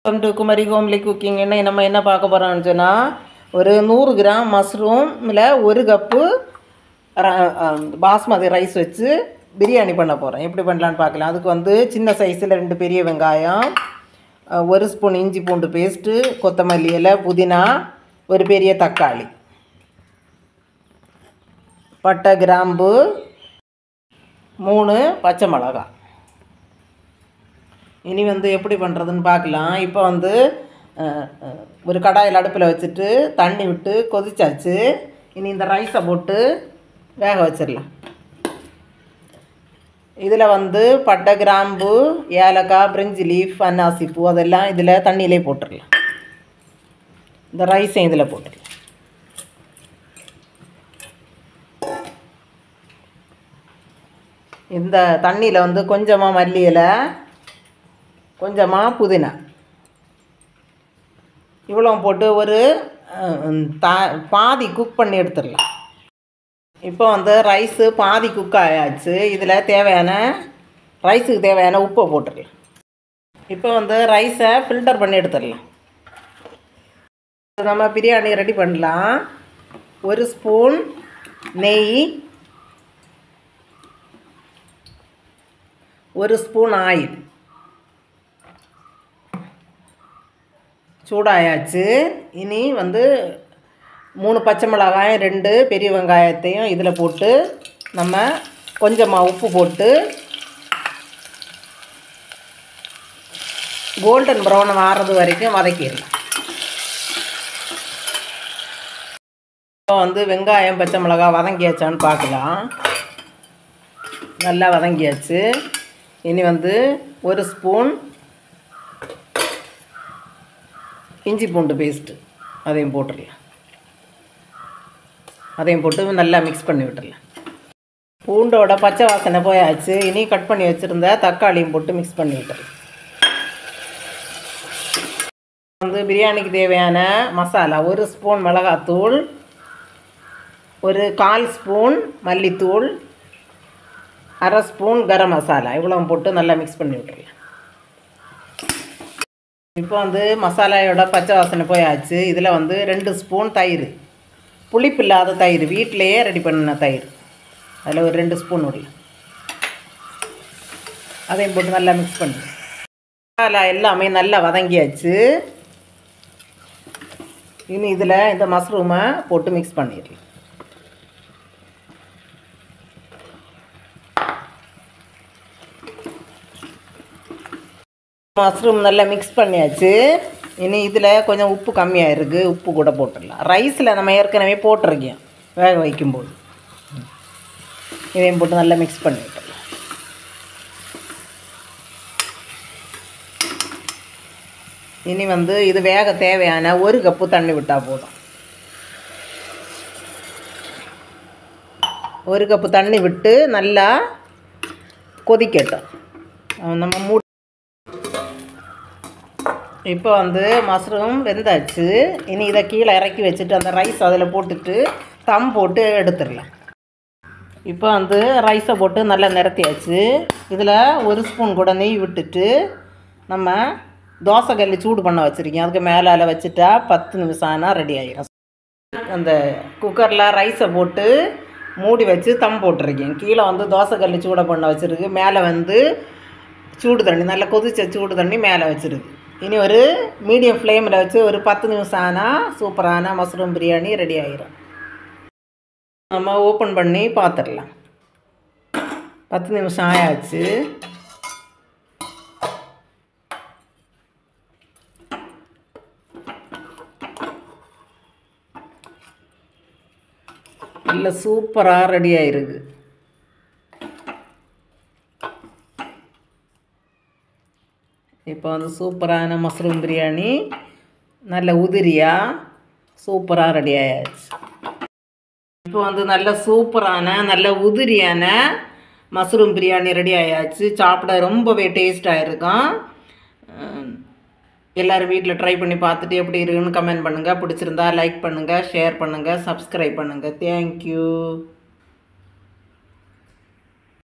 Welcome to Kumari homely cooking. நம்ம என்ன பார்க்க போகிறோம்னு சொன்னால், ஒரு 100 கிராம் மஷ்ரூமில் 1 கப்பு பாஸ்மதி ரைஸ் வச்சு பிரியாணி பண்ண போகிறோம். எப்படி பண்ணலான்னு பார்க்கலாம். அதுக்கு சின்ன சைஸில் 2 பெரிய வெங்காயம், 1 ஸ்பூன் இஞ்சி பூண்டு பேஸ்ட்டு, கொத்தமல்லி இலை, புதினா, ஒரு பெரிய தக்காளி, பட்டை, கிராம்பு, 3 பச்சை மிளகாய். இனி எப்படி பண்ணுறதுன்னு பார்க்கலாம். இப்போ ஒரு கடாயில் அடுப்பில் வச்சுட்டு தண்ணி விட்டு கொதிச்சாச்சு. இனி இந்த ரைஸை போட்டு வேக வச்சிடலாம். இதில் பட்டை, கிராம்பு, ஏலக்காய், பிரிஞ்சி லீஃப், அன்னாசி பூ அதெல்லாம் இதில் தண்ணியிலே போட்டுடலாம். இந்த ரைஸையும் இதில் போட்டுடலாம். இந்த தண்ணியில் கொஞ்சமாக மல்லி இலை, கொஞ்சமாக புதினா, இவ்வளோ போட்டு ஒரு பாதி குக் பண்ணி எடுத்துடலாம். இப்போ ரைஸு பாதி குக் ஆயாச்சு. இதில் ரைஸுக்கு தேவையான உப்பை போட்டுடலாம். இப்போ ரைஸை ஃபில்டர் பண்ணி எடுத்துடலாம். நம்ம பிரியாணி ரெடி பண்ணலாம். 1 ஸ்பூன் நெய், 1 ஸ்பூன் ஆயில் சூடாயாச்சு. இனி 3 பச்சை மிளகாயும் 2 பெரிய வெங்காயத்தையும் இதில் போட்டு நம்ம கொஞ்சமாக உப்பு போட்டு கோல்டன் ப்ரௌன் ஆறுறது வரைக்கும் வதக்கிடலாம். இப்போ வெங்காயம் பச்சை மிளகாய் வதங்கியாச்சான்னு பார்க்கலாம். நல்லா வதங்கியாச்சு. இனி 1 ஸ்பூன் இஞ்சி பூண்டு பேஸ்ட்டு அதையும் போட்டுடலாம். அதையும் போட்டு நல்லா மிக்ஸ் பண்ணி விட்டுடலாம். பூண்டோட பச்சை வாசனை போயாச்சு. இனி கட் பண்ணி வச்சுருந்த தக்காளியும் போட்டு மிக்ஸ் பண்ணி விட்டுடலாம். பிரியாணிக்கு தேவையான மசாலா: 1 ஸ்பூன் மிளகாத்தூள், ஒரு 1/4 ஸ்பூன் மல்லித்தூள், 1/2 ஸ்பூன் கரம் மசாலா, இவ்வளோ போட்டு நல்லா மிக்ஸ் பண்ணி விட்டுடலாம். இப்போ மசாலாயோட பச்சை வாசனை போயாச்சு. இதில் 2 ஸ்பூன் தயிர், புளிப்பு இல்லாத தயிர், வீட்டிலையே ரெடி பண்ணின தயிர், அதில் ஒரு 2 ஸ்பூன் விடலாம். அதையும் போட்டு நல்லா மிக்ஸ் பண்ணி மசாலா எல்லாமே நல்லா வதங்கியாச்சு. இனி இதில் இந்த மஷ்ரூமை போட்டு மிக்ஸ் பண்ணிடலாம். மஷ்ரூம் நல்லா மிக்ஸ் பண்ணியாச்சு. இனி இதில் கொஞ்சம் உப்பு கம்மியாக இருக்குது, உப்பு கூட போட்டுடலாம். ரைஸில் நம்ம ஏற்கனவே போட்டிருக்கோம் வேக வைக்கும்போது. இதையும் போட்டு நல்லா மிக்ஸ் பண்ணி விட்டுடலாம். இனி இது வேக தேவையான 1 கப்பு தண்ணி விட்டால் போதும். 1 கப்பு தண்ணி விட்டு நல்லா கொதிக்கட்டும். நம்ம இப்போ மஷ்ரூம் வெந்தாச்சு. இனி இதை கீழே இறக்கி வச்சுட்டு அந்த ரைஸ் அதில் போட்டுட்டு தம் போட்டு எடுத்துடலாம். இப்போ ரைஸை போட்டு நல்லா நிரத்தியாச்சு. இதில் 1 ஸ்பூன் கூட நெய் விட்டுட்டு நம்ம தோசை கல் சூடு பண்ண வச்சுருக்கேன். அதுக்கு மேலே வச்சுட்டா 10 நிமிஷம் ஆனால் ரெடி ஆகிடும். அந்த குக்கரில் ரைஸை போட்டு மூடி வச்சு தம் போட்டிருக்கேன். கீழே தோசை கல் சூடை பண்ண வச்சுருக்கு. மேலே சூடு தண்ணி, நல்லா கொதிச்ச சூடு தண்ணி மேலே வச்சுருக்கு. இனி ஒரு மீடியம் ஃப்ளேமில் வச்சு ஒரு 10 நிமிஷம் ஆனால் சூப்பரான மஷ்ரூம் பிரியாணி ரெடி ஆகிடும். நம்ம ஓப்பன் பண்ணி பார்த்துடலாம். 10 நிமிஷம் ஆயாச்சு. நல்ல சூப்பராக ரெடி ஆகிருக்கு. இப்போ சூப்பரான மஷ்ரூம் பிரியாணி நல்ல உதிரியாக சூப்பராக ரெடி ஆயாச்சு. இப்போ நல்ல சூப்பரான நல்ல உதிரியான மஷ்ரூம் பிரியாணி ரெடி ஆயாச்சு. சாப்பிட ரொம்பவே டேஸ்ட்டாக இருக்கும். எல்லோரும் வீட்டில் ட்ரை பண்ணி பார்த்துட்டு எப்படி இருக்குன்னு கமெண்ட் பண்ணுங்கள். பிடிச்சிருந்தா லைக் பண்ணுங்கள், ஷேர் பண்ணுங்கள், சப்ஸ்கிரைப் பண்ணுங்கள். தேங்க்யூ.